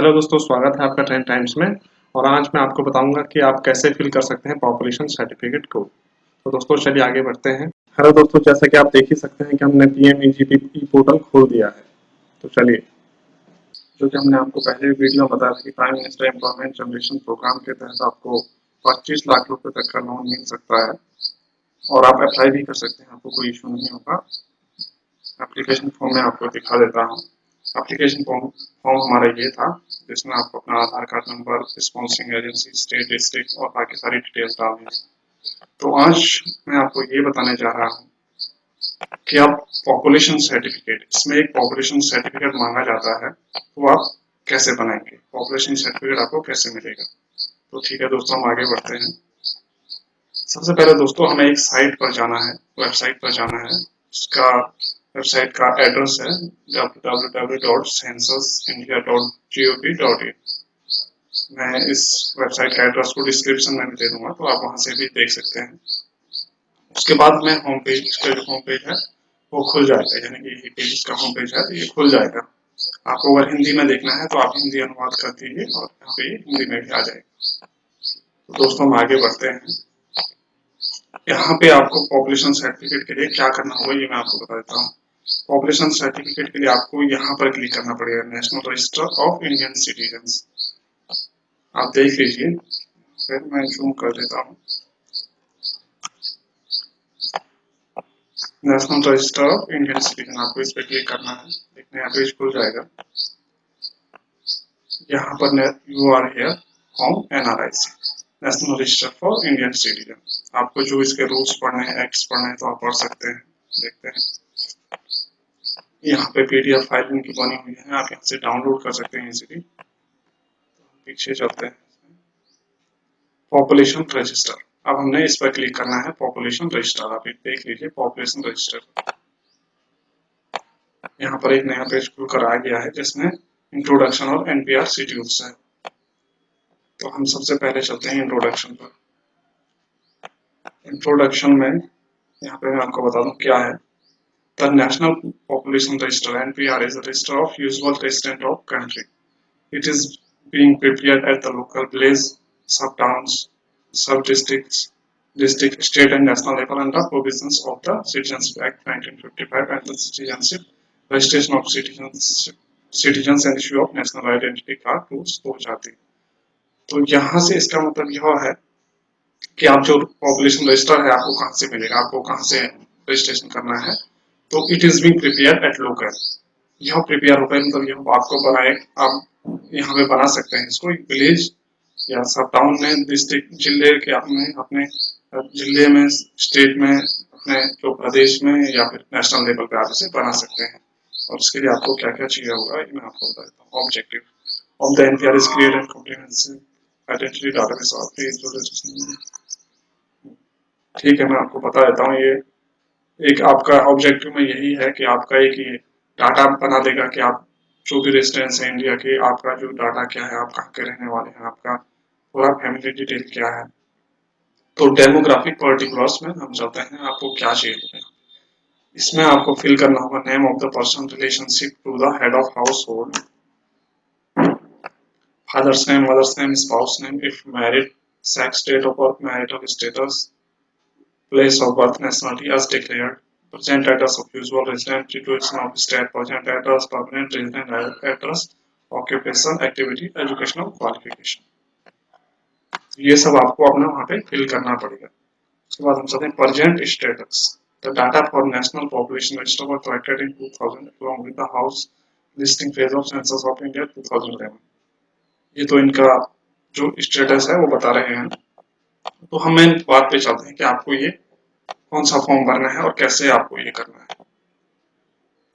Hello दोस्तों, स्वागत है आपका ट्रेंड टाइम्स में। और आज मैं आपको बताऊंगा कि आप कैसे फिल कर सकते हैं पॉपुलेशन सर्टिफिकेट को। तो दोस्तों चलिए आगे बढ़ते हैं। हेलो दोस्तों, जैसा कि आप देख ही सकते हैं कि हमने पीएमईजीपी पोर्टल खोल दिया है। तो चलिए, जो कि हमने आपको पहले वीडियो में बताया था कि prime minister employment generation programme के तहत आपको 25 लाख रुपए तक का लोन मिल सकता है और आप अप्लाई भी कर सकते हैं, आपको कोई इशू नहीं होगा। एप्लीकेशन फॉर्म में आपको दिखा देता हूँ। एप्लीकेशन फॉर्म हमारा ये था, जिसमें आपको अपना Aadhaar card number, sponsoring agency, state, district और बाकी सारी डिटेल्स डालनी है। तो आज मैं आपको ये बताने जा रहा हूँ कि आप पॉपुलेशन सर्टिफिकेट, इसमें एक पॉपुलेशन सर्टिफिकेट मांगा जाता है, तो आप कैसे बनाएंगे, पॉपुलेशन सर्टिफिकेट आपको कैसे मिलेगा। तो ठीक है दोस्तों, हम आगे बढ़ते हैं। सबसे पहले दोस्तों हमें एक साइट पर जाना है, वेबसाइट पर जाना है। उसका वेबसाइट का एड्रेस है www.censusindia.gov.in। मैं इस वेबसाइट का एड्रेस को डिस्क्रिप्शन में भी दे दूंगा, तो आप वहां से भी देख सकते हैं। उसके बाद में होम पेज, इसका जो होम पेज है वो खुल जाएगा, यानी कि ये पेज इसका होम पेज है, तो ये खुल जाएगा। आपको अगर हिंदी में देखना है तो आप हिंदी अनुवाद कर दीजिए और यहाँ पे हिंदी में भी आ जाएगा। तो दोस्तों हम आगे बढ़ते हैं। यहाँ पे आपको पॉपुलेशन सर्टिफिकेट के लिए क्या करना होगा ये मैं आपको बता देता हूँ। पॉपुलेशन सर्टिफिकेट के लिए आपको यहाँ पर क्लिक करना पड़ेगा, national register of Indian citizens. आप देख लीजिए, फिर मैं जूम कर देता हूँ। National register of Indian citizen, आपको इस पर क्लिक करना है। एक नया पेज खुल जाएगा। यहाँ पर you are here from NRIC, national register for Indian citizen. आपको जो इसके रूल्स पढ़ने हैं, एक्ट्स पढ़ने हैं, तो आप पढ़ सकते हैं। देखते हैं, यहाँ पे पीडीएफ फाइल इनकी बनी हुई है, आप यहाँ से डाउनलोड कर सकते हैं इजीली। पीछे चलते हैं। पॉपुलेशन रजिस्टर, अब हमने इस पर क्लिक करना है। पॉपुलेशन रजिस्टर आप देख लीजिए, पॉपुलेशन रजिस्टर। यहाँ पर एक नया पेज खुलकर आ गया है जिसमें इंट्रोडक्शन और एनपीआर शेड्यूल्स है। तो हम सबसे पहले चलते हैं इंट्रोडक्शन पर। इंट्रोडक्शन में यहाँ पे मैं आपको बता दूं क्या है। The national population register NPR is a register of usual resident of country. It is being prepared at the local village, sub-towns, sub-districts, district, state and national level under provisions of the Citizenship Act 1955 and the Citizenship Registration of Citizens and issue of national identity card rules 2003। तो यहाँ से इसका मतलब यह है कि आप जो पॉपुलेशन रजिस्टर है आपको कहाँ से मिलेगा, आपको कहाँ से रजिस्ट्रेशन करना है। तो it is being prepare at local, यह प्रिपेयर होगा, मतलब यह आपको बनाए, आप यहाँ पे बना सकते हैं इसको। विलेज या सब टाउन में, डिस्ट्रिक्ट, जिले के अपने अपने जिले में, स्टेट में, अपने जो प्रदेश में या फिर नेशनल लेवल पे आप इसे बना सकते हैं। और इसके लिए आपको क्या क्या चाहिए होगा ये मैं आपको बता देता हूँ। Objective of the NPR is clear and comprehensive identity database of, ठीक है मैं आपको बता देता हूँ। ये एक आपका ऑब्जेक्टिव में यही है कि आपका एक ये डाटा बना देगा कि आप जो भी रेजिडेंस है इंडिया के, आपका जो डाटा क्या है, आप कहाँ के रहने वाले हैं, आपका पूरा फैमिली डिटेल क्या है। तो डेमोग्राफिक पर्टिकुलर्स में हम चलते हैं, आपको क्या चाहिए। इसमें आपको फिल करना होगा name of the person, relationship to the head of household, father's name, mother's name, spouse name if married, sex, date of birth, marital status, place of birth, nationality as declared, present address of usual resident, situation of state, present address, permanent resident address, occupation, activity, educational qualification। ये सब आपको अपना वहाँ पे fill करना पड़ेगा। उसके बाद हम चलते हैं present status। The data for national population register were collected in 2000 along with the house listing phase of census of India 2011। ये तो इनका जो स्टेटस है वो बता रहे हैं। तो हम मेन बात पे चलते हैं कि आपको ये कौन सा फॉर्म भरना है और कैसे आपको ये करना है।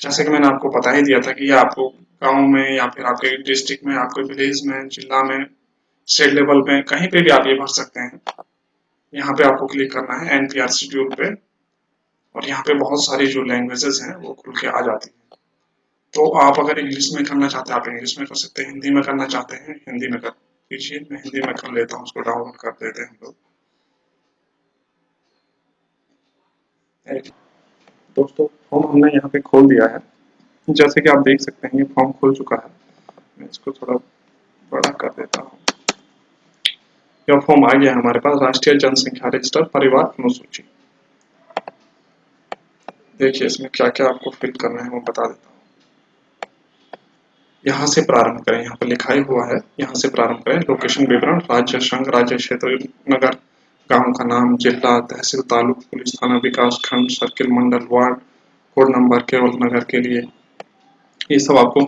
जैसे कि मैंने आपको बता ही दिया था कि ये आपको गांव में या फिर आपके डिस्ट्रिक्ट में, आपके विलेज में, जिला में, स्टेट लेवल में, कहीं पे भी आप ये भर सकते हैं। यहाँ पे आपको क्लिक करना है एनपीआर शेड्यूल पे, और यहाँ पे बहुत सारी जो लैंग्वेजेस हैं वो खुल के आ जाती हैं। तो आप अगर इंग्लिश में करना चाहते हैं आप इंग्लिश में कर सकते हैं, हिंदी में करना चाहते हैं हिंदी में कर लीजिए। मैं हिंदी में कर लेता हूँ, उसको डाउनलोड कर देते हैं हम लोग। दोस्तों फॉर्म हमने यहाँ पे खोल दिया है, जैसे कि आप देख सकते हैं ये फॉर्म खुल चुका है। मैं इसको थोड़ा बड़ा कर देता हूँ। यह फॉर्म आ गया हमारे पास, राष्ट्रीय जनसंख्या रजिस्टर परिवार अनुसूची। देखिए इसमें क्या क्या आपको फिल करना है वो बता देता हूँ। यहाँ से प्रारंभ करें, यहाँ पर लिखा ही हुआ है, यहाँ से प्रारंभ करें। लोकेशन विवरण, राज्य, संघ, राज्य, क्षेत्र, नगर, गांव का नाम, जिला, तहसील, तालुक, पुलिस थाना, विकास खंड, सर्किल, मंडल, वार्ड, कोड नंबर केवल नगर के लिए। ये सब आपको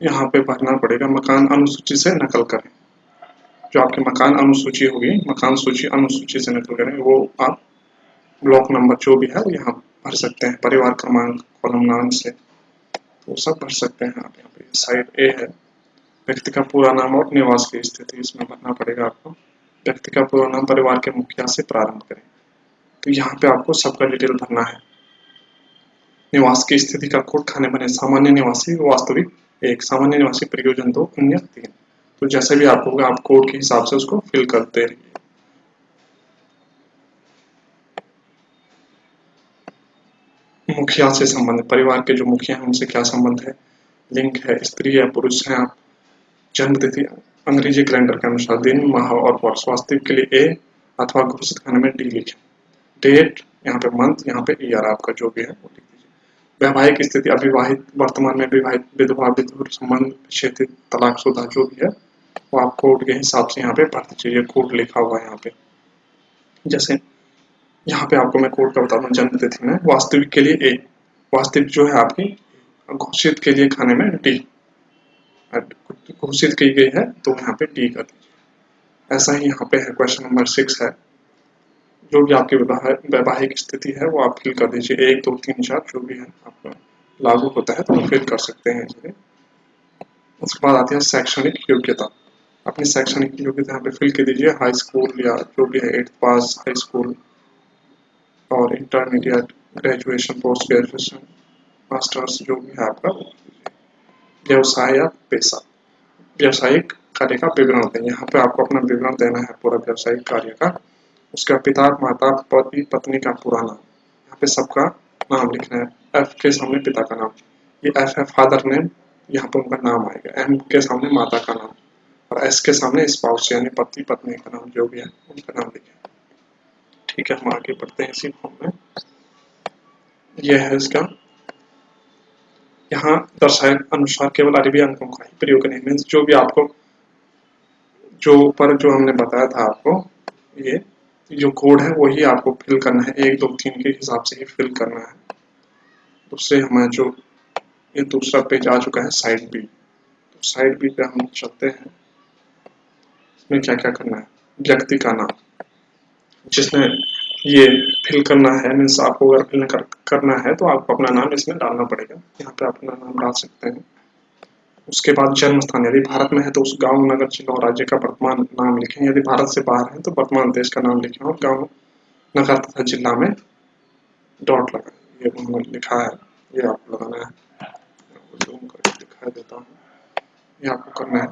यहाँ पे भरना पड़ेगा। मकान अनुसूची से नकल करें, जो आपकी मकान अनुसूची होगी, मकान सूची अनुसूची से नकल करें, वो आप ब्लॉक नंबर जो भी है वो यहाँ भर सकते हैं। परिवार क्रमांक कॉलम नाम से तो सब भर सकते हैं आप। यहाँ पे साइड ए है, व्यक्ति का पूरा नाम और निवास की स्थिति इसमें भरना पड़ेगा आपको। व्यक्ति का पूरा नाम परिवार के मुखिया से प्रारंभ करें, तो यहाँ पे आपको सबका डिटेल भरना है। निवास की स्थिति का कोड, खाने बने सामान्य निवासी वास्तविक 1, सामान्य निवासी प्रयोजन 2, अन्य 3। तो जैसे भी आपको होगा आप कोड के हिसाब से उसको फिल करते रहिए। मुखिया से संबंध, परिवार के जो मुखिया हैं उनसे क्या संबंध है, लिंग है, स्त्री है, पुरुष है आप, जन्म तिथि अंग्रेजी कैलेंडर के अनुसार दिन, माह और वर्ष, वास्तविक के लिए ए अथवा घोषित खाने में डी लिखें। डेट यहाँ पे मंथ, यहाँ पे ईयर आपका जो भी है वो लिख दीजिए। वैवाहिक स्थिति, अविवाहित, वर्तमान में विवाहित, विधवा, विधुर, संबंध विच्छेदित, तलाकशुदा जो भी है वो आप कोड के हिसाब से यहाँ पे भर दीजिए। ये कोड लिखा हुआ है यहाँ पे। जैसे यहाँ पे आपको मैं कोड का बता दूं, जन्म तिथि में वास्तविक के लिए ए, वास्तविक जो है आपकी, घोषित के लिए खाने में डी, घोषित की गई है तो यहाँ पे डी कर दीजिए। ऐसा ही यहाँ पे है क्वेश्चन नंबर 6 है, जो भी आपकी वैवाहिक स्थिति है वो आप फिल कर दीजिए। 1 2 3 4 जो भी है आपका लागू होता है तो फिल कर सकते हैं इसमें। उसके बाद आती है शैक्षणिक योग्यता। अपनी शैक्षणिक योग्यता यहाँ पे फिल कर दीजिए। हाई स्कूल या जो भी है 8th पास, हाई स्कूल और intermediate, graduation, post graduation, masters जो भी है आपका। व्यवसाय या पेशा, व्यवसायिक कार्य का विवरण दें। यहाँ पे आपको अपना विवरण देना है पूरा व्यवसायिक कार्य का। उसका पिता, माता, पति, पत्नी का पूरा नाम, यहाँ पे सबका नाम लिखना है। एफ के सामने पिता का नाम, ये एफ है फादर नेम, यहाँ पे उनका नाम आएगा। एम के सामने माता का नाम और एस के सामने स्पाउस यानी पति पत्नी का नाम जो भी है उनका नाम लिखें। ठीक है, हम आगे बढ़ते हैं इसी फॉर्म में। यह है इसका, यहाँ दर्शाए अनुसार केवल अरबी अंकों का ही प्रयोग करें। मीन्स जो भी आपको जो ऊपर जो हमने बताया था आपको, ये जो कोड है वही आपको फिल करना है। 1 2 3 के हिसाब से ही फिल करना है। दूसरे हमारे जो ये दूसरा पेज आ चुका है साइड बी, तो साइड बी पे हम चलते हैं। इसमें क्या क्या करना है, व्यक्ति का नाम, जिसने ये फिल करना है, मीन्स आपको अगर फिल करना है तो आपको अपना नाम इसमें डालना पड़ेगा। यहाँ पे आप अपना नाम डाल सकते हैं। उसके बाद जन्म स्थान, यदि भारत में है तो उस गांव, नगर, जिला और राज्य का वर्तमान नाम लिखें। यदि भारत से बाहर है तो वर्तमान देश का नाम लिखें और गांव, नगर तथा जिला में डॉट लगा। ये उन्होंने लिखा है, ये आपको लगाना है। जूम करके दिखा देता हूँ, ये आपको करना है।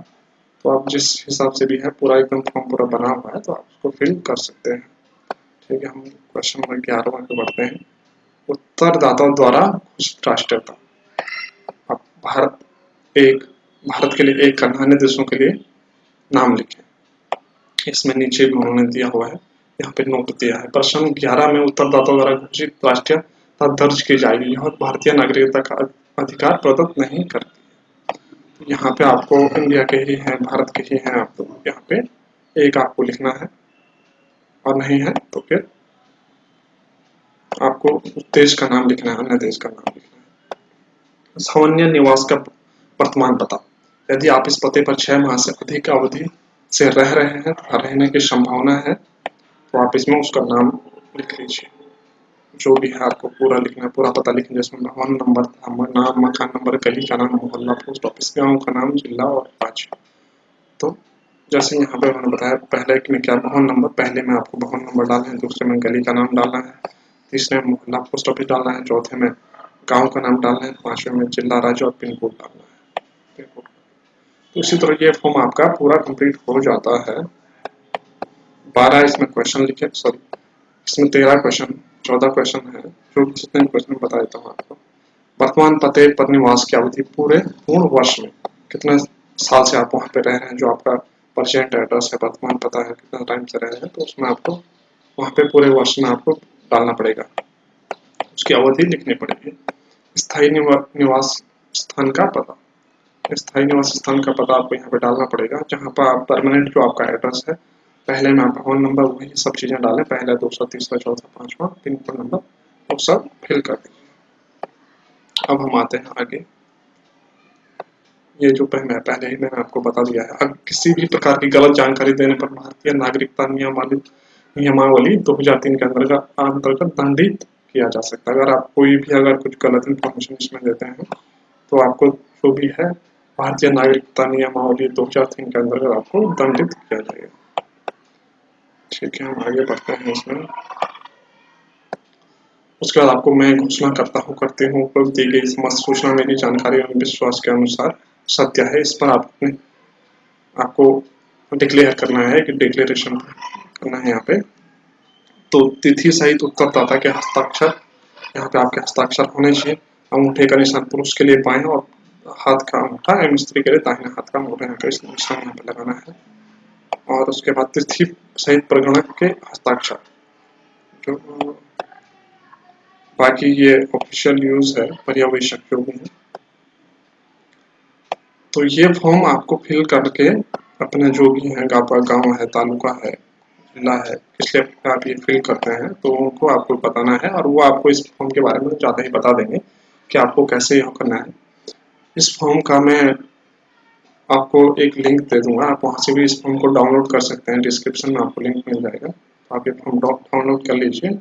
तो आप जिस हिसाब से भी है पूरा एकदम फॉर्म पूरा बना हुआ है तो आप उसको फिल कर सकते हैं। ठीक है, हम क्वेश्चन नंबर 11 में बढ़ते हैं। उत्तरदाताओं द्वारा घोषित राष्ट्रीयता। अब भारत के लिए एक करना, अन्य देशों के लिए नाम लिखें। इसमें नीचे भी उन्होंने दिया हुआ है, यहाँ पे नोट दिया है। प्रश्न 11 में उत्तरदाताओं द्वारा घोषित राष्ट्रीयता दर्ज की जाएगी। यह भारतीय नागरिकता का अधिकार प्रदत्त नहीं करती। यहाँ पे आपको इंडिया के ही हैं, भारत के ही हैं आप, तो यहाँ पे एक आपको लिखना है और नहीं है तो फिर आपको देश का नाम लिखना है, अन्य देश का नाम लिखना है। सामान्य निवास का वर्तमान पता, यदि आप इस पते पर 6 माह से अधिक अवधि से रह रहे हैं तो रहने की संभावना है तो आप इसमें उसका नाम लिख लीजिए। जो भी है आपको पूरा लिखना है, पूरा पता लिखना, जिसमें भवन नंबर, नाम, मकान नंबर, गली का नाम, मोहल्ला, पोस्ट ऑफिस, गाँव का नाम, जिला और राज्य। तो जैसे यहाँ पे मैंने बताया, पहले में क्या भवन नंबर, पहले में आपको भवन नंबर डालना है, दूसरे में गली का नाम डालना है, तीसरे में मोहल्ला, पोस्ट ऑफिस डालना है, चौथे में गांव का नाम डालना है, पांचवें में जिला, राज्य और पिन कोड डालना है। Pin code. तो इसी तरह ये फॉर्म आपका पूरा कंप्लीट हो जाता है। 12 इसमें क्वेश्चन लिखे, सॉरी इसमें 13 क्वेश्चन, 14 क्वेश्चन है, जो जितने क्वेश्चन बता देता हूँ आपको। वर्तमान पते पर निवास की अवधि पूर्ण वर्ष में कितना साल से आप वहाँ पे रह रहे हैं, जो आपका परसेंट एड्रेस है, वर्तमान पता है, कितना टाइम से रह रहे हैं, तो उसमें आपको वहाँ पे पूरे वर्ष में आपको डालना पड़ेगा, उसकी अवधि लिखनी पड़ेगी। स्थायी निवास स्थान का पता, स्थायी निवास स्थान का पता आपको यहाँ पे डालना पड़ेगा, जहाँ पर आप परमानेंट जो आपका एड्रेस है, पहले में आपका फोन नंबर वही सब चीज़ें डालें, पहला, दूसरा, तीसरा, चौथा, पांचवा, पिन कोड नंबर, वो सब फिल कर दें। अब हम आते हैं आगे। ये जो पहले ही मैंने आपको बता दिया है, अब किसी भी प्रकार की गलत जानकारी देने पर भारतीय नागरिकता नियमावली 2003 के अंतर्गत दंडित किया जा सकता है। अगर आप कोई भी अगर कुछ गलत इन्फॉर्मेशन इसमें देते हैं, तो आपको जो भी है भारतीय नागरिकता नियमावली 2003 के अंतर्गत आपको दंडित किया जाएगा। ठीक है, हम आगे बढ़ते हैं इसमें। उसके बाद आपको मैं घोषणा करती हूँ दी गई समस्त सूचना मेरी जानकारी एवं विश्वास के अनुसार सत्य है। इस पर आपको डिक्लेयर करना है कि डिक्लेरेशन करना है यहाँ पे। तो तिथि सहित उत्तरदाता के हस्ताक्षर, यहाँ पे आपके हस्ताक्षर होने चाहिए। अंगूठे का निशान पुरुष के लिए बाएं और हाथ का अंगूठा एवं स्त्री के लिए दाहिने हाथ का अंगूठा का निशान यहाँ पे लगाना है। और उसके बाद तिथि सहित प्रगणक के हस्ताक्षर। जो बाकी ये ऑफिशियल यूज है, पर्यवेक्षक जो भी है। तो ये फॉर्म आपको फिल करके अपने जो भी है गांव है, तालुका है, जिला है, इसलिए आप ये फिल करते हैं, तो उनको आपको बताना है और वो आपको इस फॉर्म के बारे में ज़्यादा ही बता देंगे कि आपको कैसे यह करना है। इस फॉर्म का मैं आपको एक लिंक दे दूंगा, आप वहाँ से भी इस फॉर्म को डाउनलोड कर सकते हैं, डिस्क्रिप्शन में आपको लिंक मिल जाएगा, तो आप ये फॉर्म डाउनलोड कर लीजिए।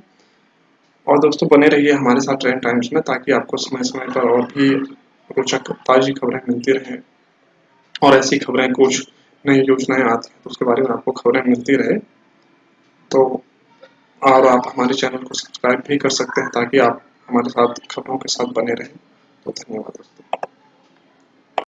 और दोस्तों बने रहिए हमारे साथ ट्रेंड टाइम्स में, ताकि आपको समय समय पर और भी रोचक ताज़ी खबरें मिलती रहें, और ऐसी खबरें कुछ नई योजनाएं आती हैं तो उसके बारे में आपको खबरें मिलती रहे। तो और आप हमारे चैनल को सब्सक्राइब भी कर सकते हैं, ताकि आप हमारे साथ खबरों के साथ बने रहें। तो धन्यवाद दोस्तों।